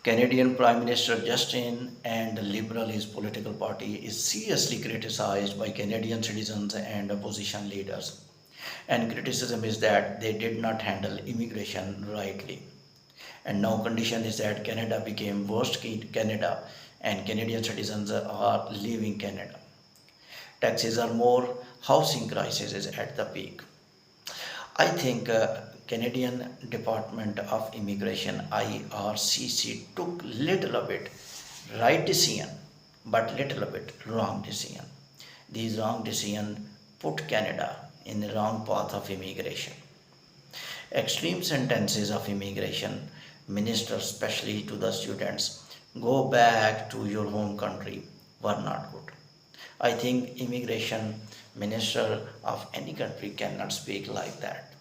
Canadian Prime Minister Justin and the Liberal his political party is seriously criticized by Canadian citizens and opposition leaders. And criticism is that they did not handle immigration rightly. And now condition is that Canada became worst Canada and Canadian citizens are leaving Canada. Taxes are more, housing crisis is at the peak. I think Canadian Department of Immigration IRCC took little a bit right decision but little a bit wrong decision. These wrong decision put Canada in the wrong path of immigration. Extreme sentences of immigration ministers, especially to the students, go back to your home country were not good. I think immigration minister of any country cannot speak like that.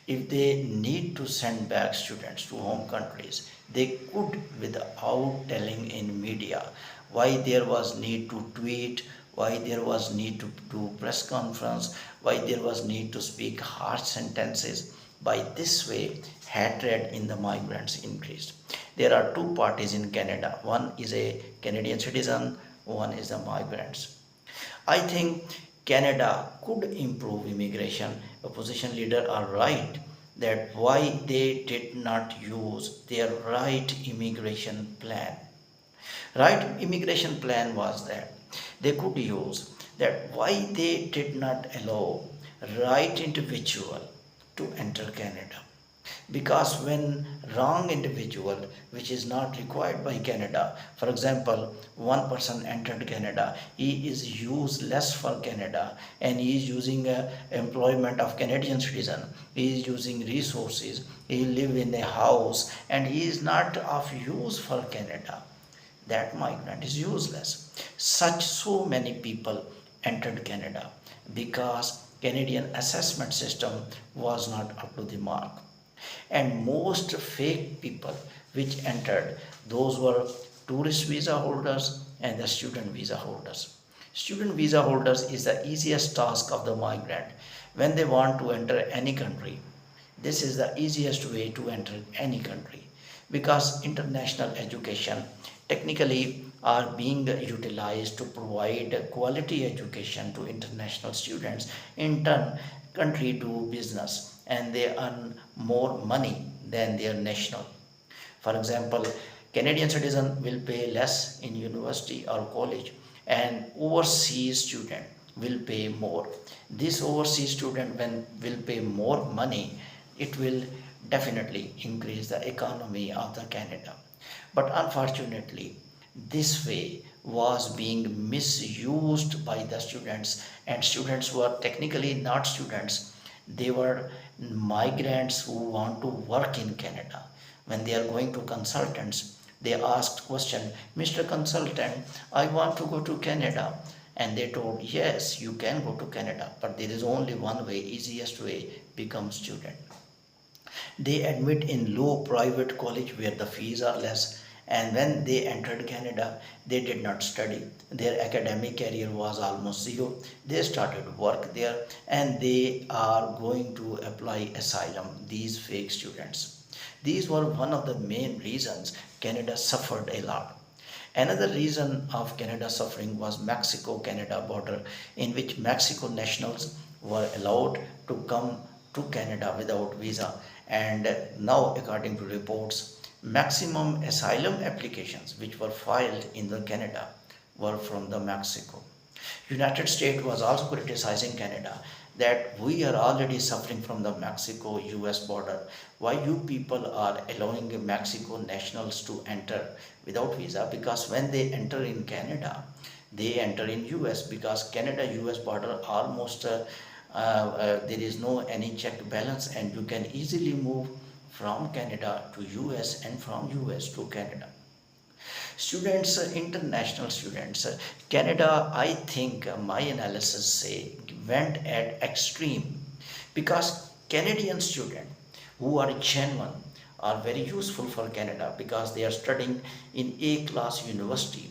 If they need to send back students to home countries, they could without telling in media why there was need to tweet, why there was need to do press conference, why there was need to speak harsh sentences. By this way, hatred in the migrants increased. There are two parties in Canada. One is a Canadian citizen, one is the migrants. I think Canada could improve immigration. Opposition leaders are right that why they did not use their right immigration plan. Right immigration plan was that they could use that why they did not allow right individual to enter Canada, because when wrong individual which is not required by Canada, for example one person entered Canada, he is useless for Canada and he is using employment of Canadian citizen, he is using resources, he live in a house and he is not of use for Canada, that migrant is useless. Such so many people entered Canada because Canadian assessment system was not up to the mark. And most fake people which entered, those were tourist visa holders and the student visa holders. Student visa holders is the easiest task of the migrant when they want to enter any country. This is the easiest way to enter any country because international education technically are being utilized to provide quality education to international students. In turn, country do business and they earn more money than their national. For example, Canadian citizen will pay less in university or college and overseas student will pay more. This overseas student when will pay more money, it will definitely increase the economy of the Canada. But unfortunately, this way was being misused by the students, and students were technically not students, they were migrants who want to work in Canada. When they are going to consultants, they asked question, Mr. Consultant, I want to go to Canada. And they told, yes, you can go to Canada, but there is only one way, easiest way, become student. They admit in low private college where the fees are less, and when they entered Canada, they did not study. Their academic career was almost zero. They started work there and they are going to apply asylum, these fake students. These were one of the main reasons Canada suffered a lot. Another reason of Canada suffering was Mexico-Canada border, in which Mexico nationals were allowed to come to Canada without visa. And now, according to reports, maximum asylum applications which were filed in the Canada were from the Mexico. United States was also criticizing Canada that we are already suffering from the Mexico US border. Why you people are allowing Mexico nationals to enter without visa? Because when they enter in Canada, they enter in US because Canada US border almost there is no any check balance and you can easily move from Canada to US and from US to Canada. Students, international students, Canada, I think my analysis say went at extreme because Canadian students who are genuine are very useful for Canada because they are studying in A class university.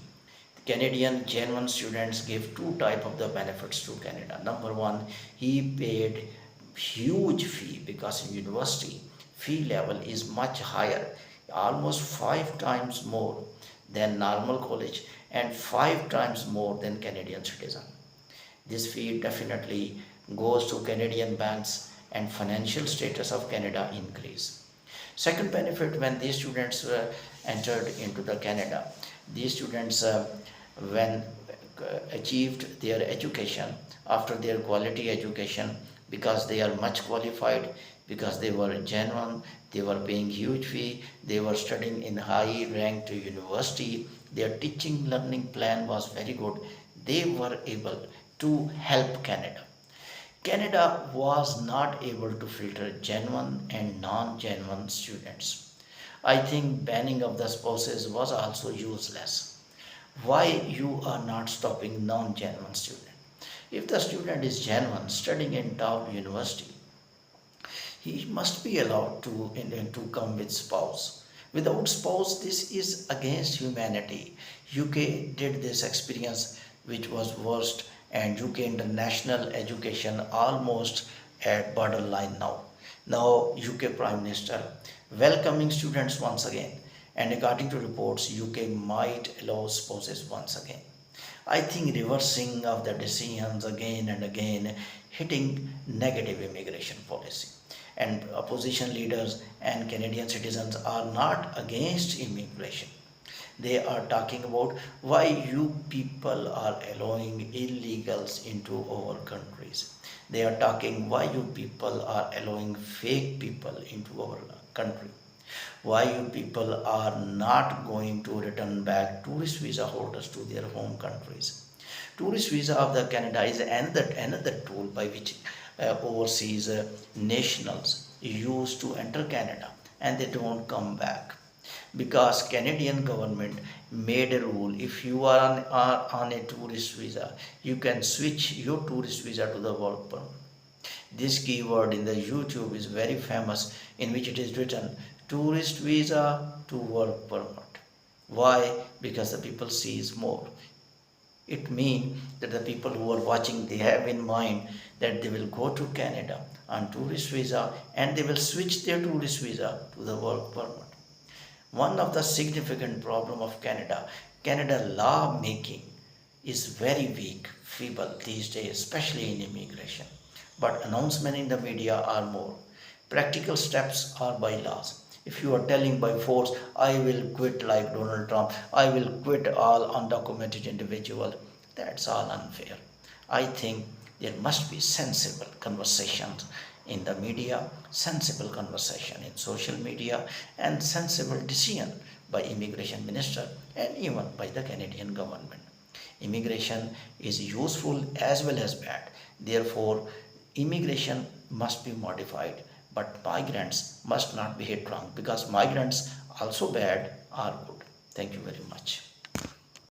Canadian genuine students give two type of the benefits to Canada. Number one, he paid huge fee because in university fee level is much higher almost 5 times more than normal college and 5 times more than Canadian citizen. This fee definitely goes to Canadian banks and financial status of Canada increase. Second benefit, when these students entered into the Canada, these students when achieved their education after their quality education, because they are much qualified, because they were genuine, they were paying huge fee, they were studying in high ranked university, their teaching learning plan was very good, they were able to help Canada. Canada was not able to filter genuine and non-genuine students. I think banning of the spouses was also useless. Why you are not stopping non-genuine student? If the student is genuine, studying in top university, he must be allowed to come with spouse. Without spouse, this is against humanity. UK did this experience, which was worst, and UK international education almost at borderline now. Now UK Prime Minister welcoming students once again, and according to reports, UK might allow spouses once again. I think reversing of the decisions again and again, hitting negative immigration policy. And opposition leaders and Canadian citizens are not against immigration. They are talking about why you people are allowing illegals into our countries. They are talking why you people are allowing fake people into our country. Why you people are not going to return back tourist visa holders to their home countries. Tourist visa of the Canada is another tool by which overseas nationals use to enter Canada and they don't come back, because Canadian government made a rule, if you are on a tourist visa, you can switch your tourist visa to the work permit. This keyword in the YouTube is very famous, in which it is written tourist visa to work permit. Why? Because the people sees more. It means that the people who are watching, they have in mind that they will go to Canada on tourist visa and they will switch their tourist visa to the work permit. One of the significant problem of Canada law making is very weak, feeble these days, especially in immigration. But announcements in the media are more. Practical steps are by laws. If you are telling by force, I will quit like Donald Trump, I will quit all undocumented individual, that's all unfair. I think there must be sensible conversations in the media, sensible conversation in social media, and sensible decision by immigration minister and even by the Canadian government. Immigration is useful as well as bad. Therefore, immigration must be modified, but migrants must not be hit wrong, because migrants also bad are good. Thank you very much.